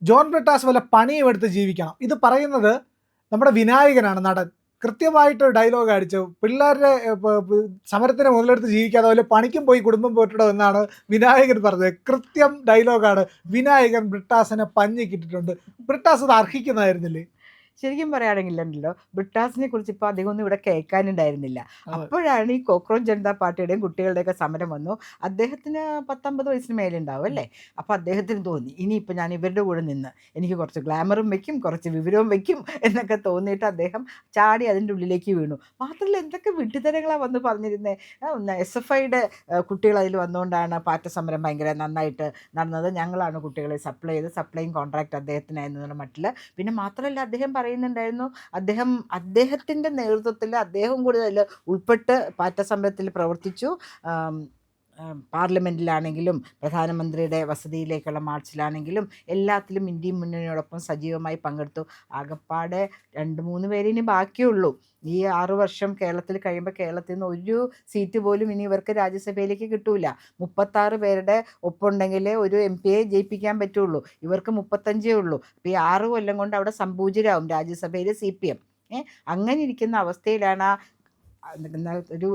ജോൺ ബ്രിട്ടാസ് വല്ല പണിയും എടുത്ത് ജീവിക്കണം. ഇത് പറയുന്നത് നമ്മുടെ വിനായകനാണ്, നടൻ. കൃത്യമായിട്ട് ഡയലോഗ് അടിച്ചു. പിള്ളേരുടെ സമരത്തിന് മുതലെടുത്ത് ജീവിക്കാതെ വല്ല പണിക്കും പോയി കുടുംബം പോറ്റിടോ എന്നാണ് വിനായകൻ പറഞ്ഞത്. കൃത്യം ഡയലോഗാണ്. വിനായകൻ ബ്രിട്ടാസിനെ പഞ്ഞിക്കിട്ടിട്ടുണ്ട്. ബ്രിട്ടാസ് ഇത് അർഹിക്കുന്നതായിരുന്നില്ലേ? ശരിക്കും പറയുകയാണെങ്കിലുണ്ടല്ലോ, ബ്രിട്ടാസിനെ കുറിച്ച് ഇപ്പോൾ അധികമൊന്നും ഇവിടെ കേൾക്കാനുണ്ടായിരുന്നില്ല. അപ്പോഴാണ് ഈ കോക്രോച്ച് ജനതാ പാർട്ടിയുടെയും കുട്ടികളുടെയൊക്കെ സമരം വന്നു. അദ്ദേഹത്തിന് 19 വയസ്സിന് മേലുണ്ടാവും അല്ലേ. അപ്പോൾ അദ്ദേഹത്തിന് തോന്നി ഇനിയിപ്പോൾ ഞാൻ ഇവരുടെ കൂടെ നിന്ന് എനിക്ക് കുറച്ച് ഗ്ലാമറും വെക്കും, കുറച്ച് വിവരവും വെക്കും എന്നൊക്കെ തോന്നിയിട്ട് അദ്ദേഹം ചാടി അതിൻ്റെ ഉള്ളിലേക്ക് വീണു. മാത്രമല്ല എന്തൊക്കെ വിഡ്ഢിത്തരങ്ങളാണ് വന്ന് പറഞ്ഞിരുന്നത്. SFIയുടെ കുട്ടികൾ അതിൽ വന്നുകൊണ്ടാണ് പാറ്റ സമരം ഭയങ്കര നന്നായിട്ട് നടന്നത്. ഞങ്ങളാണ് കുട്ടികളെ സപ്ലൈ ചെയ്ത്, സപ്ലൈയും കോൺട്രാക്ട് അദ്ദേഹത്തിനായിരുന്നുള്ള മട്ടിൽ. പിന്നെ മാത്രമല്ല അദ്ദേഹം പറയുന്നുണ്ടായിരുന്നു, അദ്ദേഹത്തിൻ്റെ നേതൃത്വത്തിൽ അദ്ദേഹം കൂടി അതിൽ ഉൾപ്പെട്ട് പാറ്റ സമരത്തിൽ പ്രവർത്തിച്ചു. പാർലമെൻറ്റിലാണെങ്കിലും പ്രധാനമന്ത്രിയുടെ വസതിയിലേക്കുള്ള മാർച്ചിലാണെങ്കിലും എല്ലാത്തിലും ഇന്ത്യൻ മുന്നണിയോടൊപ്പം സജീവമായി പങ്കെടുത്തു. ആകപ്പാടെ 2-3 പേര് ഇനി ബാക്കിയുള്ളൂ. ഈ 6 വർഷം കേരളത്തിൽ കഴിയുമ്പോൾ കേരളത്തിൽ നിന്ന് ഒരു സീറ്റ് പോലും ഇനി ഇവർക്ക് രാജ്യസഭയിലേക്ക് കിട്ടൂല. 36 പേരുടെ ഒപ്പുണ്ടെങ്കിൽ ഒരു MP ജയിപ്പിക്കാൻ പറ്റുള്ളൂ. ഇവർക്ക് 35 ഉള്ളൂ. അപ്പോൾ ഈ 6 കൊല്ലം കൊണ്ട് അവിടെ സംപൂജ്യരാകും രാജ്യസഭയിൽ CPM. അങ്ങനെ ഇരിക്കുന്ന അവസ്ഥയിലാണ്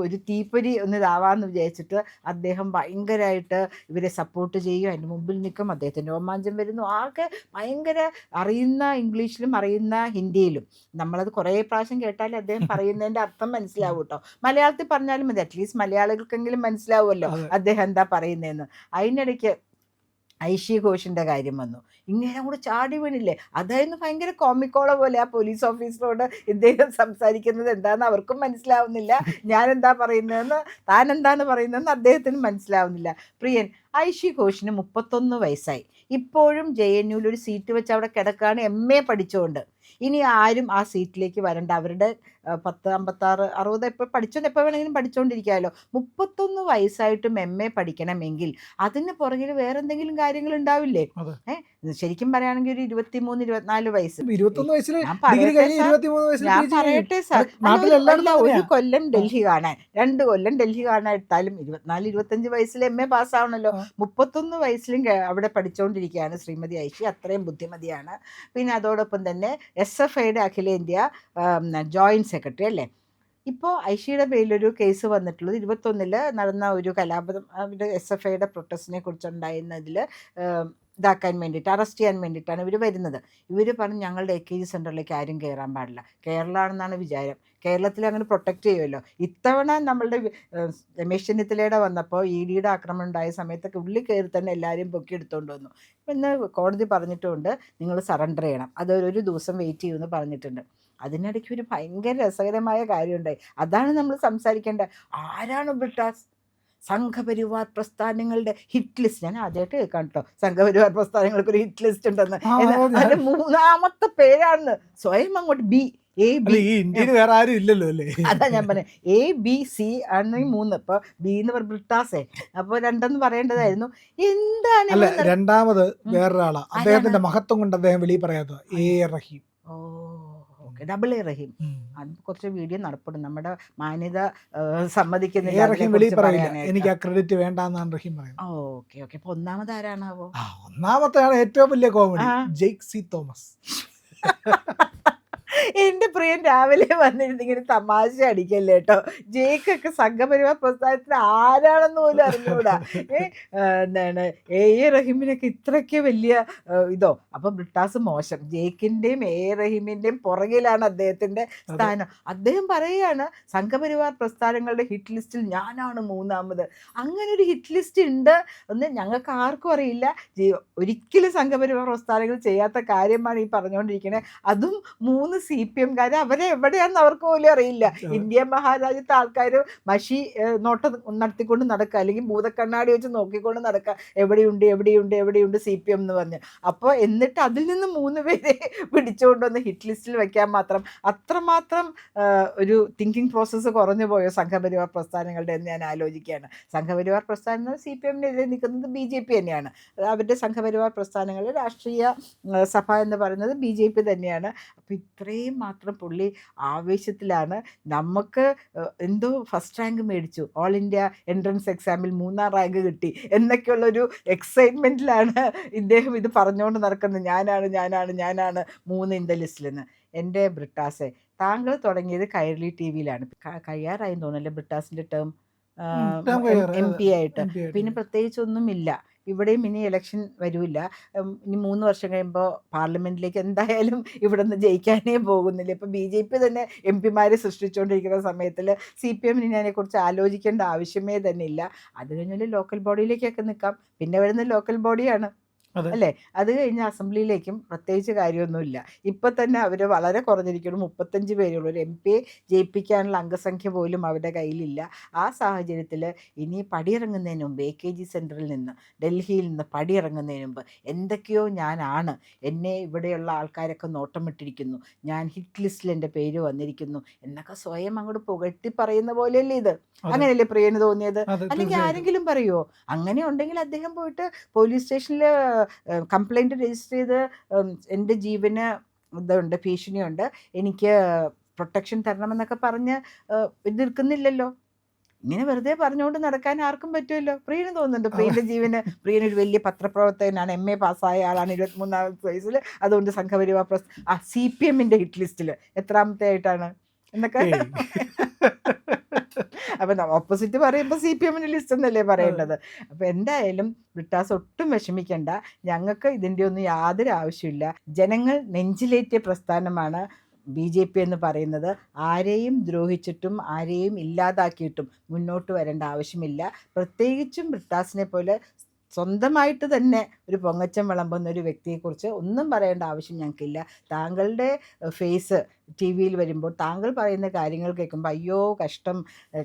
ഒരു തീപ്പൊരി ഒന്ന് ഇതാവാന്ന് വിചാരിച്ചിട്ട് അദ്ദേഹം ഭയങ്കരമായിട്ട് ഇവരെ സപ്പോർട്ട് ചെയ്യും, അതിൻ്റെ മുമ്പിൽ നിൽക്കും, അദ്ദേഹത്തിൻ്റെ രോമാഞ്ചം വരുന്നു. ആകെ ഭയങ്കര അറിയുന്ന ഇംഗ്ലീഷിലും അറിയുന്ന ഹിന്ദിയിലും. നമ്മളത് കുറേ പ്രാവശ്യം കേട്ടാലേ അദ്ദേഹം പറയുന്നതിൻ്റെ അർത്ഥം മനസ്സിലാവും കേട്ടോ. മലയാളത്തിൽ പറഞ്ഞാലും മതി, അറ്റ്ലീസ്റ്റ് മലയാളികൾക്കെങ്കിലും മനസ്സിലാവുമല്ലോ അദ്ദേഹം എന്താ പറയുന്നതെന്ന്. അതിനിടയ്ക്ക് ഐഷി ഘോഷിൻ്റെ കാര്യം വന്നു. ഇങ്ങനെ കൂടെ ചാടി വീണില്ലേ. അതായിരുന്നു ഭയങ്കര കോമിക്കോള പോലെ ആ പോലീസ് ഓഫീസറോട് ഇദ്ദേഹം സംസാരിക്കുന്നത് എന്താണെന്ന് അവർക്കും മനസ്സിലാവുന്നില്ല, ഞാൻ എന്താ പറയുന്നതെന്ന് താൻ എന്താണ് പറയുന്നതെന്ന് അദ്ദേഹത്തിന് മനസ്സിലാവുന്നില്ല. പ്രിയൻ, ഐഷി ഘോഷിന് 31 വയസ്സായി. ഇപ്പോഴും JNUവിൽ ഒരു സീറ്റ് വെച്ച് അവിടെ കിടക്കുകയാണ്, MA പഠിച്ചുകൊണ്ട്. ഇനി ആരും ആ സീറ്റിലേക്ക് വരണ്ട. അവരുടെ 10, 56, 60 ഇപ്പോൾ എപ്പോൾ വേണമെങ്കിലും പഠിച്ചുകൊണ്ടിരിക്കാമല്ലോ. 31 വയസ്സായിട്ടും MA പഠിക്കണമെങ്കിൽ അതിന് പുറകിൽ വേറെ എന്തെങ്കിലും കാര്യങ്ങൾ ഉണ്ടാവില്ലേ? ശരിക്കും പറയുകയാണെങ്കിൽ ഒരു 23, 24 വയസ്സ്. ഞാൻ പറയട്ടെ സാർ, ഒരു കൊല്ലം ഡൽഹി കാണാൻ, 2 കൊല്ലം ഡൽഹി കാണാൻ എടുത്താലും 24, 25 വയസ്സിൽ MA പാസ്സാവണല്ലോ. 31 വയസ്സിലും അവിടെ പഠിച്ചുകൊണ്ടിരിക്കുകയാണ് ശ്രീമതി ഐഷി. അത്രയും ബുദ്ധിമതിയാണ്. പിന്നെ അതോടൊപ്പം തന്നെ SFIയുടെ അഖിലേന്ത്യാ ജോയിൻറ്റ് സെക്രട്ടറി അല്ലേ. ഇപ്പോൾ ഐഷിയുടെ പേരിലൊരു കേസ് വന്നിട്ടുള്ളത് 21 നടന്ന ഒരു കലാപം, അവരുടെ SFIയുടെ പ്രൊട്ടസ്റ്റിനെ കുറിച്ചുണ്ടായിരുന്നതിൽ ഇതാക്കാൻ വേണ്ടിയിട്ട്, അറസ്റ്റ് ചെയ്യാൻ വേണ്ടിയിട്ടാണ് ഇവർ വരുന്നത്. ഇവർ പറഞ്ഞ് ഞങ്ങളുടെ AKG സെൻറ്ററിലേക്ക് ആരും കയറാൻ പാടില്ല. കേരളമാണെന്നാണ് വിചാരം. കേരളത്തിൽ അങ്ങനെ പ്രൊട്ടക്റ്റ് ചെയ്യുമല്ലോ. ഇത്തവണ നമ്മളുടെ രമേശ് ചെന്നിത്തലയുടെ വന്നപ്പോൾ EDയുടെ ആക്രമണം ഉണ്ടായ സമയത്തൊക്കെ ഉള്ളിൽ കയറി തന്നെ എല്ലാവരും പൊക്കി എടുത്തുകൊണ്ട് വന്നു. ഇന്ന് കോടതി പറഞ്ഞിട്ടുമുണ്ട് നിങ്ങൾ സറണ്ടർ ചെയ്യണം, അതൊരു ദിവസം വെയിറ്റ് ചെയ്യുമെന്ന് പറഞ്ഞിട്ടുണ്ട്. അതിനിടയ്ക്ക് ഒരു ഭയങ്കര രസകരമായ കാര്യമുണ്ടായി. അതാണ് നമ്മൾ സംസാരിക്കേണ്ടത്. ആരാണ് ബ്രിട്ടാസ്? സംഘപരിവാർ പ്രസ്ഥാനങ്ങളുടെ ഹിറ്റ് ലിസ്റ്റ്. ഞാൻ ആദ്യമായിട്ട് കേൾക്കാം കേട്ടോ സംഘപരിവാർ പ്രസ്ഥാനങ്ങൾക്ക് ഒരു ഹിറ്റ് ലിസ്റ്റ് ഉണ്ടെന്ന്. അതിന്റെ 3ാമത്തെ പേരാണ് സ്വയം അങ്ങോട്ട് വേറെ ആരും ഇല്ലല്ലോ അല്ലേ. അതാ ഞാൻ പറഞ്ഞത്, ABC ആണ് 3. ഇപ്പൊ B എന്ന് പറഞ്ഞ ബ്രിട്ടാസേ. അപ്പൊ 2 പറയേണ്ടതായിരുന്നു. എന്താണ് രണ്ടാമത് വേറൊരാളാ, അദ്ദേഹത്തിന്റെ മഹത്വം കൊണ്ട് അദ്ദേഹം വെളിയിൽ പറയാത്ത റഹീം. ഡബിൾ A റഹീം. അത് കുറച്ച് വീഡിയോ നടപ്പെടും, നമ്മുടെ മാന്യത സമ്മതിക്കുന്നില്ല. എനിക്ക് ആ ക്രെഡിറ്റ് വേണ്ടെന്നാണ് റഹീം പറയുന്നത്. ഓക്കെ. അപ്പൊ ഒന്നാമത് ആരാണാവോ? ഒന്നാമത്തെയാണ് ഏറ്റവും വലിയ കോമഡി, ജെയ്സി തോമസ്. എൻ്റെ പ്രിയൻ രാവിലെ വന്നിരുന്ന് ഇങ്ങനെ തമാശ അടിക്കല്ലേ കേട്ടോ. ജേക്കൊക്കെ സംഘപരിവാർ പ്രസ്ഥാനത്തിന് ആരാണെന്ന് പോലും അറിഞ്ഞൂടാ. എന്താണ് റഹീമിനൊക്കെ ഇത്രയ്ക്ക് വലിയ ഇതോ. അപ്പം ബ്രിട്ടാസ് മോശം. ജേക്കിൻ്റെയും റഹീമിൻ്റെയും പുറകിലാണ് അദ്ദേഹത്തിൻ്റെ സ്ഥാനം. അദ്ദേഹം പറയുകയാണ് സംഘപരിവാർ പ്രസ്ഥാനങ്ങളുടെ ഹിറ്റ് ലിസ്റ്റിൽ ഞാനാണ് 3ാമത്. അങ്ങനെ ഒരു ഹിറ്റ് ലിസ്റ്റ് ഉണ്ട് എന്ന് ഞങ്ങൾക്ക് ആർക്കും അറിയില്ല. ഒരിക്കലും സംഘപരിവാർ പ്രസ്ഥാനങ്ങൾ ചെയ്യാത്ത കാര്യമാണ് ഈ പറഞ്ഞുകൊണ്ടിരിക്കുന്നത്. അതും 3 CPM-കാർ. അവരെ എവിടെയാണെന്ന് അവർക്ക് പോലും അറിയില്ല. ഇന്ത്യ മഹാരാജ്യത്തെ ആൾക്കാർ മഷി നോട്ടം നടത്തിക്കൊണ്ട് നടക്കുക, അല്ലെങ്കിൽ ഭൂതക്കണ്ണാടി വെച്ച് നോക്കിക്കൊണ്ട് നടക്കുക, എവിടെയുണ്ട് CPM എന്ന് പറഞ്ഞ്. അപ്പോൾ എന്നിട്ട് അതിൽ നിന്ന് 3 പേരെ പിടിച്ചുകൊണ്ടുവന്ന് ഹിറ്റ് ലിസ്റ്റിൽ വയ്ക്കാൻ മാത്രം അത്രമാത്രം ഒരു തിങ്കിങ് പ്രോസസ്സ് കുറഞ്ഞു പോയോ സംഘപരിവാർ പ്രസ്ഥാനങ്ങളുടെ എന്ന് ഞാൻ ആലോചിക്കുകയാണ്. സംഘപരിവാർ പ്രസ്ഥാനങ്ങൾ CPM-നെതിരെ നിൽക്കുന്നത് BJP തന്നെയാണ്. അവരുടെ സംഘപരിവാർ പ്രസ്ഥാനങ്ങളിൽ രാഷ്ട്രീയ സഭ എന്ന് പറയുന്നത് BJP തന്നെയാണ്. അപ്പോൾ ഇത്രയും അത്രയും മാത്രം പുള്ളി ആവേശത്തിലാണ്. നമുക്ക് എന്തോ ഫസ്റ്റ് റാങ്ക് മേടിച്ചു, ഓൾ ഇന്ത്യ എൻട്രൻസ് എക്സാമിൽ 3ാം റാങ്ക് കിട്ടി എന്നൊക്കെയുള്ളൊരു എക്സൈറ്റ്മെൻറ്റിലാണ് ഇദ്ദേഹം ഇത് പറഞ്ഞുകൊണ്ട് നടക്കുന്നത്. ഞാനാണ് 3 ഇൻ ദ ലിസ്റ്റിലെന്ന്. എൻ്റെ ബ്രിട്ടാസെ, താങ്കൾ തുടങ്ങിയത് കൈരളി ടി വിയിലാണ്. കഴിയാറായി തോന്നുന്നല്ലേ ബ്രിട്ടാസിൻ്റെ ടേം ടേം കഴിയാറ്. എം പി ആയിട്ട്. MP ആയിട്ട്. പിന്നെ പ്രത്യേകിച്ചൊന്നുമില്ല. ഇവിടെയും ഇനി ഇലക്ഷൻ വരില്ല. ഇനി 3 വർഷം കഴിയുമ്പോൾ പാർലമെൻറ്റിലേക്ക് എന്തായാലും ഇവിടെ നിന്ന് ജയിക്കാനേ പോകുന്നില്ല. ഇപ്പോൾ BJP തന്നെ MP മാരെ സൃഷ്ടിച്ചുകൊണ്ടിരിക്കുന്ന സമയത്തിൽ CPM ഇനി അതിനെക്കുറിച്ച് ആലോചിക്കേണ്ട ആവശ്യമേ തന്നെ ഇല്ല. അത് കഴിഞ്ഞാൽ ലോക്കൽ ബോഡിയിലേക്കൊക്കെ നിൽക്കാം. പിന്നെ വരുന്ന ലോക്കൽ ബോഡിയാണ് അതെ. അല്ലേ? അത് കഴിഞ്ഞ് അസംബ്ലിയിലേക്കും പ്രത്യേകിച്ച് കാര്യമൊന്നുമില്ല. ഇപ്പം തന്നെ അവർ വളരെ കുറഞ്ഞിരിക്കുന്നു. 35 പേരുള്ളൂ. ഒരു MP ജയിപ്പിക്കാനുള്ള അംഗസംഖ്യ പോലും അവരുടെ കയ്യിലില്ല. ആ സാഹചര്യത്തിൽ ഇനി പടിയിറങ്ങുന്നതിന് മുമ്പ് AKG സെൻറ്ററിൽ നിന്ന്, ഡൽഹിയിൽ നിന്ന് പടിയിറങ്ങുന്നതിന് മുമ്പ് എന്തൊക്കെയോ ഞാനാണ്, എന്നെ ഇവിടെയുള്ള ആൾക്കാരൊക്കെ നോട്ടമിട്ടിരിക്കുന്നു, ഞാൻ ഹിറ്റ് ലിസ്റ്റിൽ എൻ്റെ പേര് വന്നിരിക്കുന്നു എന്നൊക്കെ സ്വയം അങ്ങോട്ട് പുകഴ്ത്തി പറയുന്ന പോലെയല്ലേ ഇത്? അങ്ങനെയല്ലേ പ്രിയന് തോന്നിയത്? അതെ, അല്ലെങ്കിൽ തീർച്ചയായിട്ടും. ആരെങ്കിലും പറയുമോ? അങ്ങനെ ഉണ്ടെങ്കിൽ അദ്ദേഹം പോയിട്ട് പോലീസ് സ്റ്റേഷനിൽ കംപ്ലൈൻറ്റ് രജിസ്റ്റർ ചെയ്ത് എൻ്റെ ജീവന് ഇതുണ്ട്, ഭീഷണിയുണ്ട്, എനിക്ക് പ്രൊട്ടക്ഷൻ തരണമെന്നൊക്കെ പറഞ്ഞ് എതിർക്കുന്നില്ലല്ലോ. ഇങ്ങനെ വെറുതെ പറഞ്ഞുകൊണ്ട് നടക്കാൻ ആർക്കും പറ്റുമല്ലോ. പ്രിയന് തോന്നുന്നുണ്ട് പ്രിയൻ്റെ ജീവന്? പ്രിയനൊരു വലിയ പത്രപ്രവർത്തകനാണ്, MA പാസ്സായ ആളാണ് 23ാമത്തെ വയസ്സിൽ, അതുകൊണ്ട് സംഘപരിവാർ CPM-ന്റെ ഹിറ്റ് ലിസ്റ്റിൽ എത്രാമത്തെ ആയിട്ടാണ് എന്നൊക്കെ. ഏയ്. അപ്പം ഓപ്പോസിറ്റ് പറയുമ്പോൾ CPM-ന്റെ ലിസ്റ്റ് എന്നല്ലേ പറയേണ്ടത്. അപ്പോൾ എന്തായാലും ബ്രിട്ടാസ് ഒട്ടും വിഷമിക്കേണ്ട. ഞങ്ങൾക്ക് ഇതിൻ്റെ ഒന്നും യാതൊരു ആവശ്യമില്ല. ജനങ്ങൾ നെഞ്ചിലേറ്റിയ പ്രസ്ഥാനമാണ് BJP എന്ന് പറയുന്നത്. ആരെയും ദ്രോഹിച്ചിട്ടും ആരെയും ഇല്ലാതാക്കിയിട്ടും മുന്നോട്ട് വരേണ്ട ആവശ്യമില്ല. പ്രത്യേകിച്ചും ബ്രിട്ടാസിനെ പോലെ സ്വന്തമായിട്ട് തന്നെ ഒരു പൊങ്ങച്ചം വിളമ്പുന്ന ഒരു വ്യക്തിയെക്കുറിച്ച് ഒന്നും പറയേണ്ട ആവശ്യം ഞങ്ങൾക്കില്ല. താങ്കളുടെ ഫേസ് TV-യിൽ വരുമ്പോൾ താങ്കൾ പറയുന്ന കാര്യങ്ങൾ കേൾക്കുമ്പോൾ അയ്യോ കഷ്ടം,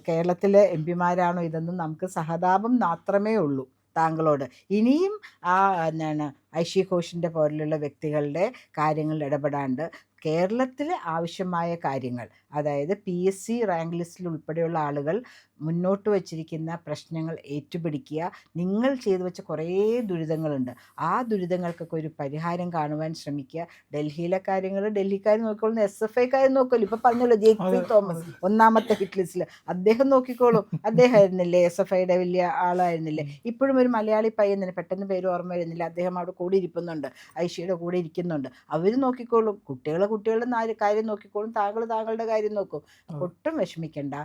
കേരളത്തിലെ MP-മാരാണോ ഇതെന്നും നമുക്ക് സഹതാപം മാത്രമേ ഉള്ളൂ താങ്കളോട്. ഇനിയും എന്താണ് ഐഷി ഘോഷിൻ്റെ പോലുള്ള വ്യക്തികളുടെ കാര്യങ്ങളിൽ ഇടപെടാണ്ട് കേരളത്തിൽ ആവശ്യമായ കാര്യങ്ങൾ, അതായത് PSC റാങ്ക് ലിസ്റ്റിൽ ഉൾപ്പെടെയുള്ള ആളുകൾ മുന്നോട്ട് വച്ചിരിക്കുന്ന പ്രശ്നങ്ങൾ ഏറ്റുപിടിക്കുക. നിങ്ങൾ ചെയ്തു വെച്ച കുറേ ദുരിതങ്ങളുണ്ട്, ആ ദുരിതങ്ങൾക്കൊക്കെ ഒരു പരിഹാരം കാണുവാൻ ശ്രമിക്കുക. ഡൽഹിയിലെ കാര്യങ്ങൾ ഡൽഹിക്കാർ നോക്കിക്കോളും, SFIക്കാർ നോക്കുമല്ലോ. ഇപ്പോൾ പറഞ്ഞല്ലോ ജേക്സി തോമസ് 1ാമത്തെ ഹിറ്റ് ലിസ്റ്റിൽ, അദ്ദേഹം നോക്കിക്കോളും. അദ്ദേഹമായിരുന്നില്ലേ SFIയുടെ വലിയ ആളായിരുന്നില്ലേ? ഇപ്പോഴും ഒരു മലയാളി പയ്യൻ, പെട്ടെന്ന് പേര് ഓർമ്മ വരുന്നില്ല, അദ്ദേഹം അവിടെ കൂടെ ഇരിക്കുന്നുണ്ട്, ഐഷിയുടെ കൂടെ ഇരിക്കുന്നുണ്ട്. അവർ നോക്കിക്കോളും. കുട്ടികളുടെ കാര്യം നോക്കിക്കോളും. താങ്കളുടെ കാര്യം നോക്കും. ഒട്ടും വിഷമിക്കേണ്ട.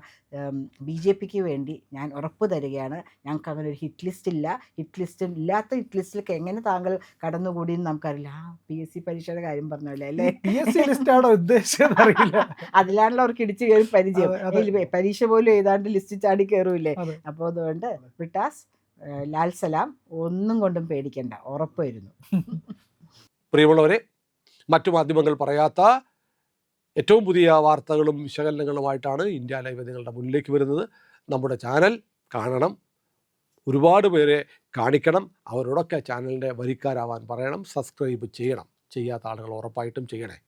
BJPക്ക് വേണ്ടി ഞാൻ ഉറപ്പ് തരികയാണ്, ഞങ്ങൾക്ക് അങ്ങനെ ഒരു ഹിറ്റ് ലിസ്റ്റ് ഇല്ല. ഹിറ്റ് ലിസ്റ്റിലേക്ക് എങ്ങനെ താങ്കൾ കടന്നുകൂടി എന്ന് നമുക്കറിയില്ല. PSC പരീക്ഷയുടെ കാര്യം പറഞ്ഞല്ലേ അല്ലേ? PSC ലിസ്റ്റാണോ ഉദ്ദേശിച്ചത് അറിയില്ല. അതിലാണല്ലോ അവർക്ക് ഇടിച്ചു കയറി പരിചയം. പരീക്ഷ പോലും ഏതാണ്ട് ലിസ്റ്റ് ചാടി കയറൂലേ? അപ്പോൾ അതുകൊണ്ട് ബ്രിട്ടാസ്, ലാൽ സലാം, ഒന്നും കൊണ്ടും പേടിക്കണ്ട, ഉറപ്പ് വരുന്നു. പ്രിയമുള്ളവരെ, മറ്റു മാധ്യമങ്ങൾ പറയാത്ത ഏറ്റവും പുതിയ വാർത്തകളും വിശകലനങ്ങളുമായിട്ടാണ് ഇന്ത്യ ലൈവ് നിങ്ങളുടെ മുന്നിലേക്ക് വരുന്നത്. നമ്മുടെ ചാനൽ കാണണം, ഒരുപാട് പേരെ കാണിക്കണം, അവരോടൊക്കെ ചാനലിൻ്റെ വരിക്കാരാവാൻ പറയണം, സബ്സ്ക്രൈബ് ചെയ്യണം. ചെയ്യാത്ത ആളുകൾ ഉറപ്പായിട്ടും ചെയ്യണേ.